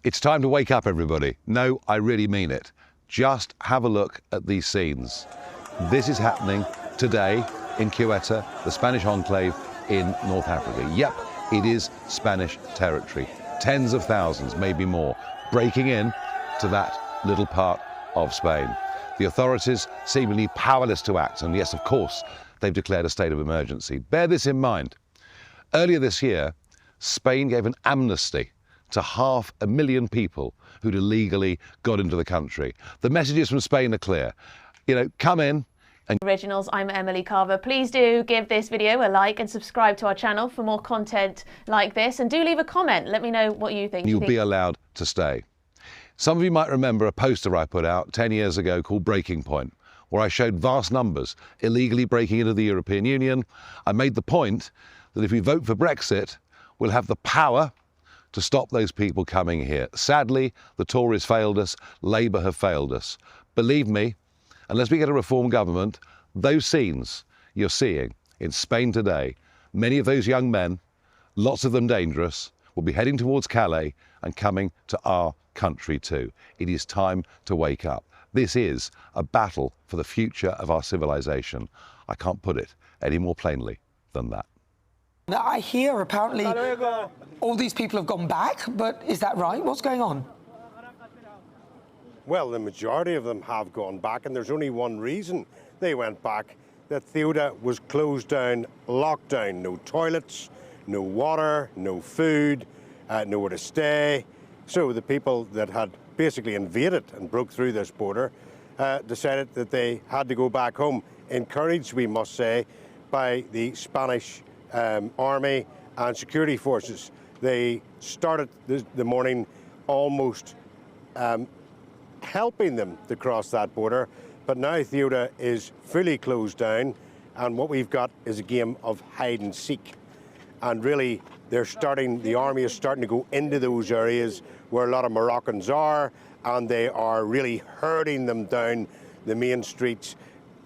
It's time to wake up, everybody. No, I really mean it. Just have a look at these scenes. This is happening today in Ceuta, the Spanish enclave in North Africa. Yep, it is Spanish territory. Tens of thousands, maybe more, breaking in to that little part of Spain. The authorities seemingly powerless to act, and yes, of course, they've declared a state of emergency. Bear this in mind. Earlier this year, Spain gave an amnesty to 500,000 people who'd illegally got into the country. The messages from Spain are clear. Come in. Originals, I'm Emily Carver. Please do give this video a like and subscribe to our channel for more content like this, and do leave a comment. Let me know what you think. You'll be allowed to stay. Some of you might remember a poster I put out 10 years ago called Breaking Point, where I showed vast numbers illegally breaking into the European Union. I made the point that if we vote for Brexit, we'll have the power to stop those people coming here. Sadly, the Tories failed us, Labour have failed us. Believe me, unless we get a reform government, those scenes you're seeing in Spain today, many of those young men, lots of them dangerous, will be heading towards Calais and coming to our country too. It is time to wake up. This is a battle for the future of our civilization. I can't put it any more plainly than that. Now, I hear apparently all these people have gone back, but is that right? What's going on? Well, the majority of them have gone back, and there's only one reason they went back: that Ceuta was closed down, locked down. No toilets, no water, no food, nowhere to stay. So the people that had basically invaded and broke through this border decided that they had to go back home, encouraged, we must say, by the Spanish army and security forces. They started the morning almost helping them to cross that border, but now Ceuta is fully closed down, and what we've got is a game of hide and seek. And really, the army is starting to go into those areas where a lot of Moroccans are, and they are really herding them down the main streets,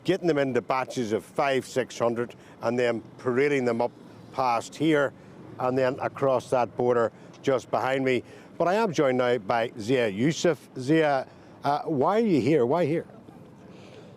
getting them into batches of 500-600, and then parading them up past here and then across that border just behind me. But I am joined now by Zia Yusuf. Zia, why are you here? Why here?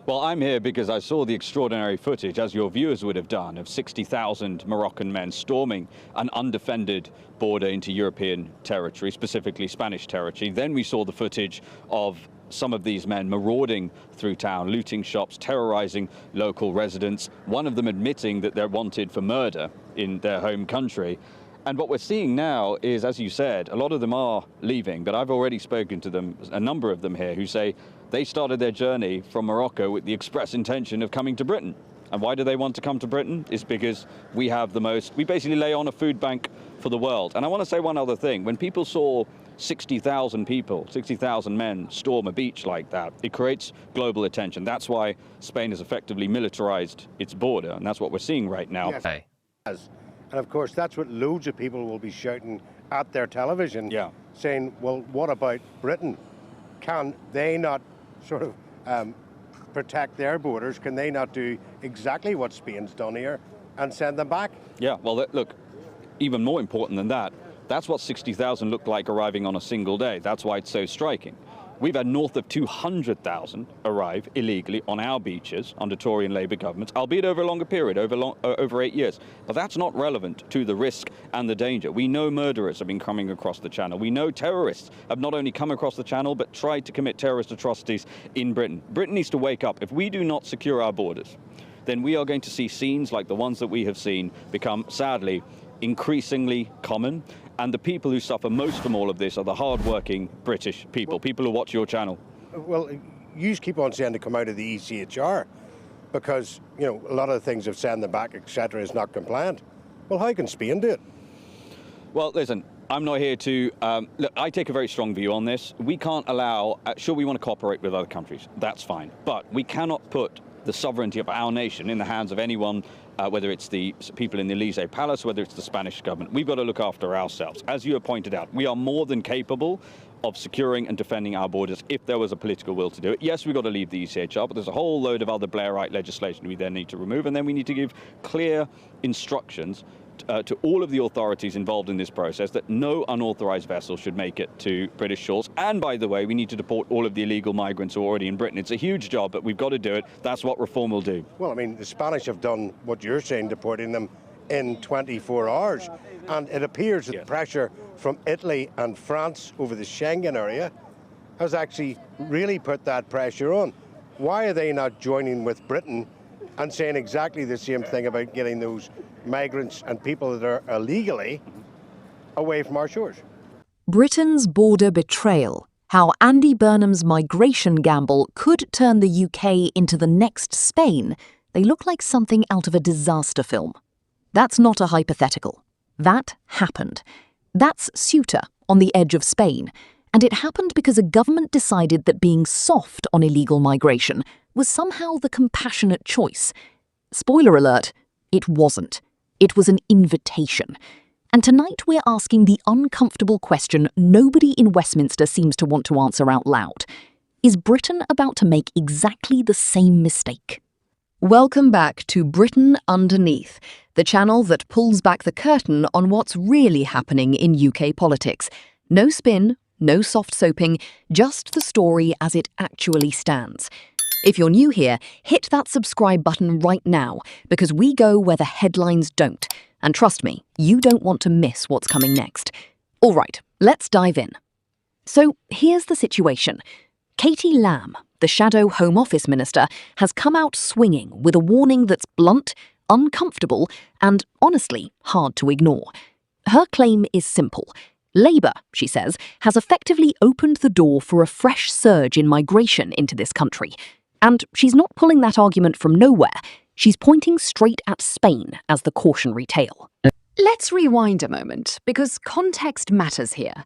Well, I'm here because I saw the extraordinary footage, as your viewers would have done, of 60,000 Moroccan men storming an undefended border into European territory, specifically Spanish territory. Then we saw the footage of some of these men marauding through town, looting shops, terrorizing local residents, one of them admitting that they're wanted for murder in their home country. And what we're seeing now is, as you said, a lot of them are leaving, but I've already spoken to them, a number of them here, who say they started their journey from Morocco with the express intention of coming to Britain. And why do they want to come to Britain? It's because we basically lay on a food bank for the world. And I want to say one other thing. When people saw 60,000 people, 60,000 men storm a beach like that, it creates global attention. That's why Spain has effectively militarized its border, and that's what we're seeing right now. Yes. And of course, that's what loads of people will be shouting at their television, saying, well, what about Britain? Can they not sort of protect their borders? Can they not do exactly what Spain's done here and send them back? Yeah, well, look, even more important than that, that's what 60,000 looked like arriving on a single day. That's why it's so striking. We've had north of 200,000 arrive illegally on our beaches under Tory and Labour governments, albeit over a longer period, over 8 years. But that's not relevant to the risk and the danger. We know murderers have been coming across the channel. We know terrorists have not only come across the channel, but tried to commit terrorist atrocities in Britain. Britain needs to wake up. If we do not secure our borders, then we are going to see scenes like the ones that we have seen become, sadly, increasingly common. And the people who suffer most from all of this are the hard-working British people, people who watch your channel. Well, you keep on saying to come out of the ECHR because, a lot of the things of send them back, etc., is not compliant. Well, how can Spain do it? Well, listen, I'm not here to... look, I take a very strong view on this. We can't allow... sure, we want to cooperate with other countries. That's fine. But we cannot put the sovereignty of our nation in the hands of anyone, whether it's the people in the Elysee Palace, whether it's the Spanish government. We've got to look after ourselves. As you have pointed out, we are more than capable of securing and defending our borders if there was a political will to do it. Yes, we've got to leave the ECHR, but there's a whole load of other Blairite legislation we then need to remove, and then we need to give clear instructions to all of the authorities involved in this process that no unauthorized vessel should make it to British shores. And by the way, we need to deport all of the illegal migrants who are already in Britain. It's a huge job, but we've got to do it. That's what reform will do. Well, I mean, the Spanish have done what you're saying, deporting them in 24 hours. And it appears that pressure from Italy and France over the Schengen area has actually really put that pressure on. Why are they not joining with Britain and saying exactly the same thing about getting those migrants and people that are illegally away from our shores? Britain's border betrayal. How Andy Burnham's migration gamble could turn the UK into the next Spain. They look like something out of a disaster film. That's not a hypothetical. That happened. That's Ceuta, on the edge of Spain. And it happened because a government decided that being soft on illegal migration was somehow the compassionate choice. Spoiler alert, it wasn't. It was an invitation. And tonight we're asking the uncomfortable question nobody in Westminster seems to want to answer out loud. Is Britain about to make exactly the same mistake? Welcome back to Britain Underneath, the channel that pulls back the curtain on what's really happening in UK politics. No spin, no soft soaping, just the story as it actually stands. If you're new here, hit that subscribe button right now, because we go where the headlines don't. And trust me, you don't want to miss what's coming next. All right, let's dive in. So here's the situation. Katie Lamb, the shadow Home Office Minister, has come out swinging with a warning that's blunt, uncomfortable, and honestly hard to ignore. Her claim is simple. Labour, she says, has effectively opened the door for a fresh surge in migration into this country. And she's not pulling that argument from nowhere. She's pointing straight at Spain as the cautionary tale. Let's rewind a moment, because context matters here.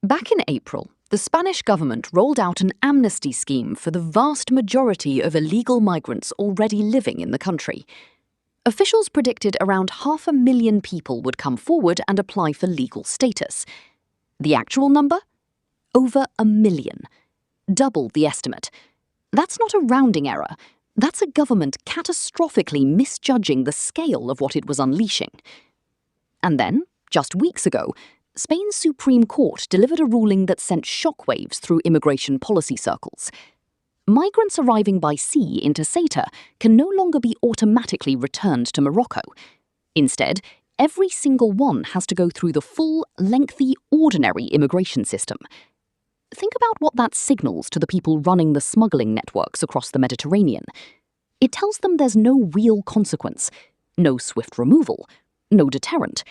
Back in April, the Spanish government rolled out an amnesty scheme for the vast majority of illegal migrants already living in the country. Officials predicted around 500,000 people would come forward and apply for legal status. The actual number? Over 1 million. Double the estimate. That's not a rounding error. That's a government catastrophically misjudging the scale of what it was unleashing. And then, just weeks ago, Spain's Supreme Court delivered a ruling that sent shockwaves through immigration policy circles. Migrants arriving by sea into Ceuta can no longer be automatically returned to Morocco. Instead, every single one has to go through the full, lengthy, ordinary immigration system. Think about what that signals to the people running the smuggling networks across the Mediterranean. It tells them there's no real consequence, no swift removal, no deterrent,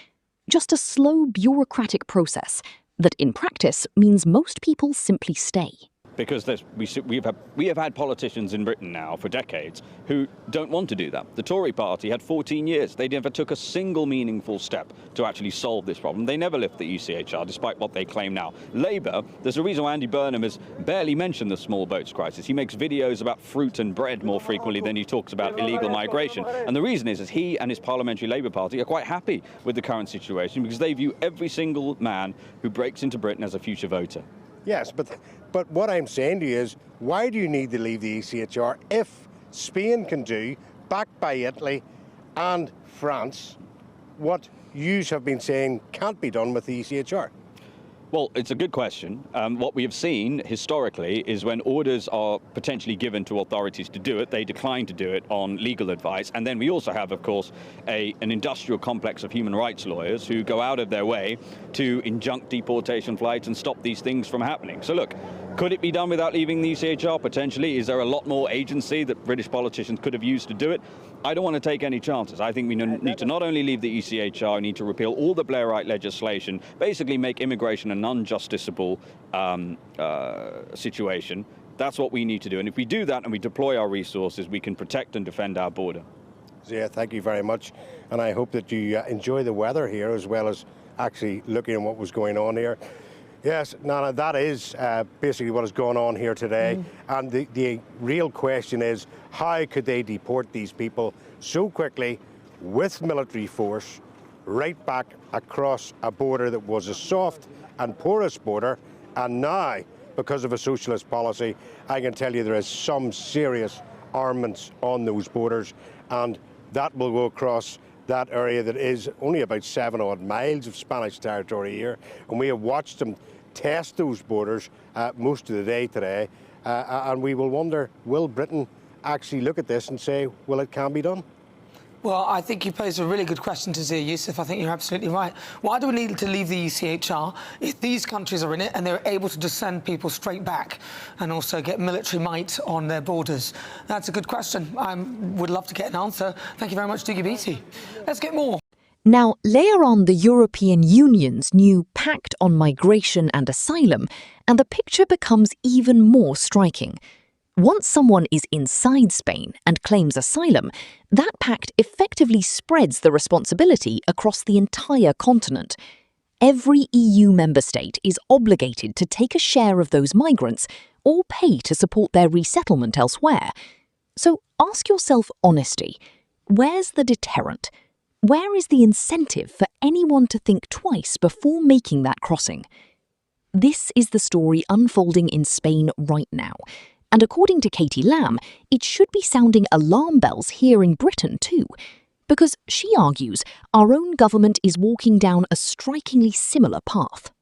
just a slow bureaucratic process that in practice means most people simply stay. Because we have had politicians in Britain now for decades who don't want to do that. The Tory party had 14 years. They never took a single meaningful step to actually solve this problem. They never lift the ECHR, despite what they claim now. Labour, there's a reason why Andy Burnham has barely mentioned the small boats crisis. He makes videos about fruit and bread more frequently than he talks about illegal migration. And the reason is he and his parliamentary Labour Party are quite happy with the current situation because they view every single man who breaks into Britain as a future voter. Yes, but what I'm saying to you is, why do you need to leave the ECHR if Spain can do, backed by Italy and France, what you have been saying can't be done with the ECHR? Well, it's a good question. What we have seen historically is when orders are potentially given to authorities to do it, they decline to do it on legal advice. And then we also have, of course, an industrial complex of human rights lawyers who go out of their way to injunct deportation flights and stop these things from happening. So look, could it be done without leaving the ECHR? Potentially. Is there a lot more agency that British politicians could have used to do it? I don't want to take any chances. I think we need to not only leave the ECHR, we need to repeal all the Blairite legislation, basically make immigration an unjusticiable situation. That's what we need to do. And if we do that and we deploy our resources, we can protect and defend our border. Zia, thank you very much. And I hope that you enjoy the weather here as well as actually looking at what was going on here. Yes, Nana, that is basically what is going on here today. And the real question is, how could they deport these people so quickly with military force right back across a border that was a soft and porous border? And now, because of a socialist policy, I can tell you there is some serious armaments on those borders, and that will go across that area that is only about 7 odd miles of Spanish territory here, and we have watched them test those borders most of the day today, and we will wonder, will Britain actually look at this and say, well, it can be done? Well, I think you posed a really good question to Zia Yusuf. I think you're absolutely right. Why do we need to leave the ECHR if these countries are in it and they're able to just send people straight back and also get military might on their borders? That's a good question. I would love to get an answer. Thank you very much, Dugibiti. Let's get more. Now, layer on the European Union's new Pact on Migration and Asylum, and the picture becomes even more striking. Once someone is inside Spain and claims asylum, that pact effectively spreads the responsibility across the entire continent. Every EU member state is obligated to take a share of those migrants or pay to support their resettlement elsewhere. So ask yourself honestly, where's the deterrent? Where is the incentive for anyone to think twice before making that crossing? This is the story unfolding in Spain right now. And according to Katie Lamb, it should be sounding alarm bells here in Britain too, because she argues our own government is walking down a strikingly similar path.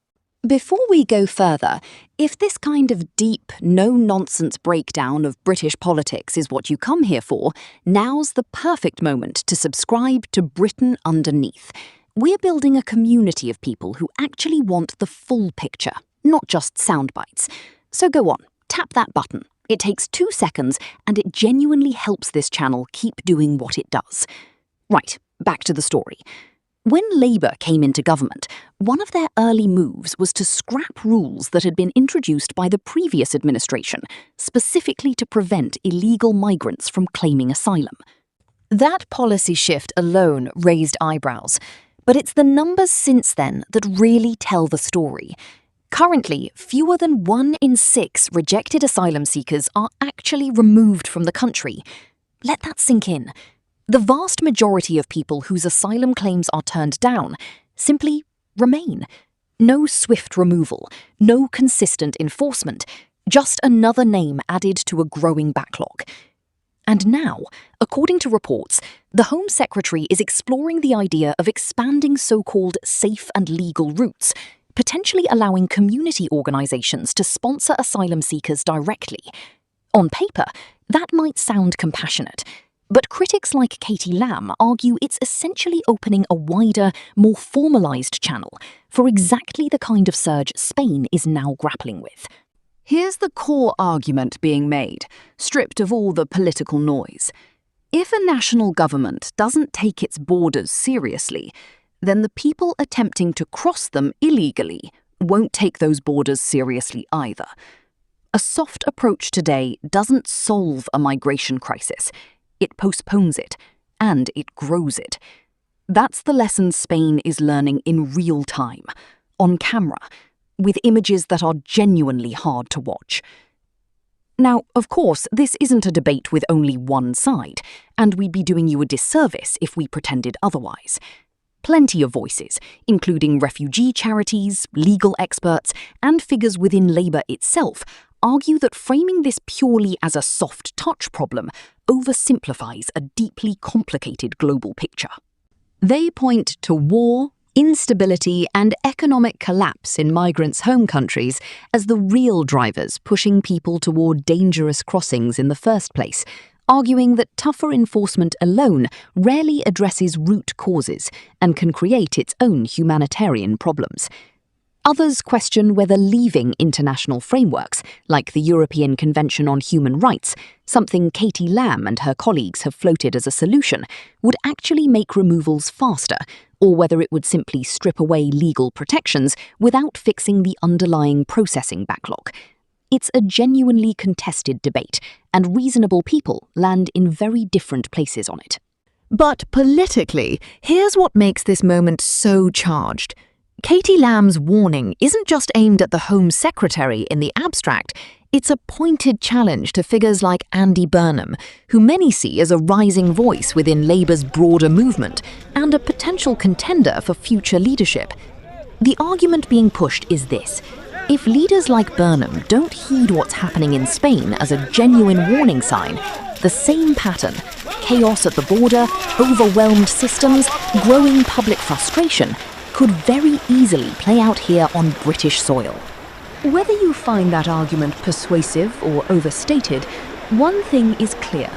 Before we go further, if this kind of deep, no-nonsense breakdown of British politics is what you come here for, now's the perfect moment to subscribe to Britain Underneath. We're building a community of people who actually want the full picture, not just sound bites. So go on, tap that button. It takes 2 seconds and it genuinely helps this channel keep doing what it does. Right, back to the story. When Labour came into government, one of their early moves was to scrap rules that had been introduced by the previous administration, specifically to prevent illegal migrants from claiming asylum. That policy shift alone raised eyebrows, but it's the numbers since then that really tell the story. Currently, fewer than 1 in 6 rejected asylum seekers are actually removed from the country. Let that sink in. The vast majority of people whose asylum claims are turned down simply remain. No swift removal, no consistent enforcement, just another name added to a growing backlog. And now, according to reports, the Home Secretary is exploring the idea of expanding so-called safe and legal routes, potentially allowing community organisations to sponsor asylum seekers directly. On paper, that might sound compassionate, but critics like Katie Lamb argue it's essentially opening a wider, more formalised channel for exactly the kind of surge Spain is now grappling with. Here's the core argument being made, stripped of all the political noise. If a national government doesn't take its borders seriously, then the people attempting to cross them illegally won't take those borders seriously either. A soft approach today doesn't solve a migration crisis. It postpones it, and it grows it. That's the lesson Spain is learning in real time, on camera, with images that are genuinely hard to watch. Now, of course, this isn't a debate with only one side, and we'd be doing you a disservice if we pretended otherwise. Plenty of voices, including refugee charities, legal experts, and figures within Labour itself, argue that framing this purely as a soft touch problem oversimplifies a deeply complicated global picture. They point to war, instability, and economic collapse in migrants' home countries as the real drivers pushing people toward dangerous crossings in the first place, arguing that tougher enforcement alone rarely addresses root causes and can create its own humanitarian problems. Others question whether leaving international frameworks, like the European Convention on Human Rights, something Katie Lamb and her colleagues have floated as a solution, would actually make removals faster, or whether it would simply strip away legal protections without fixing the underlying processing backlog. It's a genuinely contested debate, and reasonable people land in very different places on it. But politically, here's what makes this moment so charged. Katie Lamb's warning isn't just aimed at the Home Secretary in the abstract, it's a pointed challenge to figures like Andy Burnham, who many see as a rising voice within Labour's broader movement and a potential contender for future leadership. The argument being pushed is this: if leaders like Burnham don't heed what's happening in Spain as a genuine warning sign, the same pattern, chaos at the border, overwhelmed systems, growing public frustration could very easily play out here on British soil. Whether you find that argument persuasive or overstated, one thing is clear.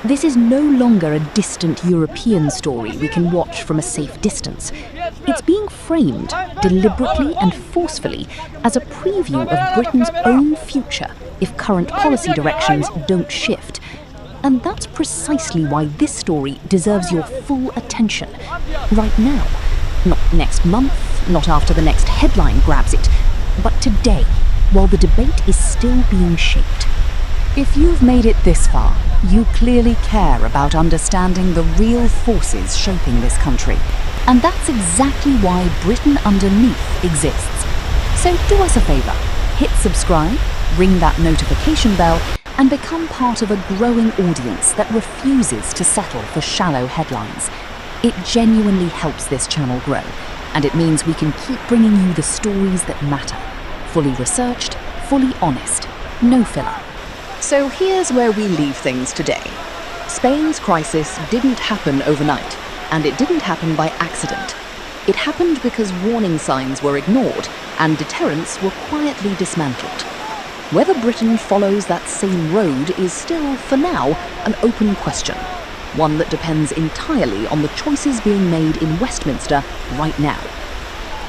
This is no longer a distant European story we can watch from a safe distance. It's being framed, deliberately and forcefully, as a preview of Britain's own future if current policy directions don't shift. And that's precisely why this story deserves your full attention. Right now. Not next month, not after the next headline grabs it, but today, while the debate is still being shaped. If you've made it this far, you clearly care about understanding the real forces shaping this country. And that's exactly why Britain Underneath exists. So do us a favour, hit subscribe, ring that notification bell, and become part of a growing audience that refuses to settle for shallow headlines. It genuinely helps this channel grow, and it means we can keep bringing you the stories that matter. Fully researched, fully honest, no filler. So here's where we leave things today. Spain's crisis didn't happen overnight, and it didn't happen by accident. It happened because warning signs were ignored and deterrents were quietly dismantled. Whether Britain follows that same road is still, for now, an open question. One that depends entirely on the choices being made in Westminster right now.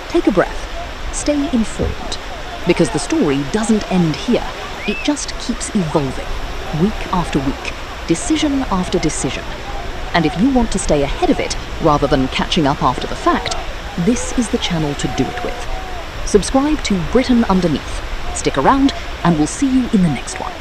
Take a breath. Stay informed. Because the story doesn't end here. It just keeps evolving, week after week, decision after decision. And if you want to stay ahead of it, rather than catching up after the fact, this is the channel to do it with. Subscribe to Britain Underneath. Stick around, and we'll see you in the next one.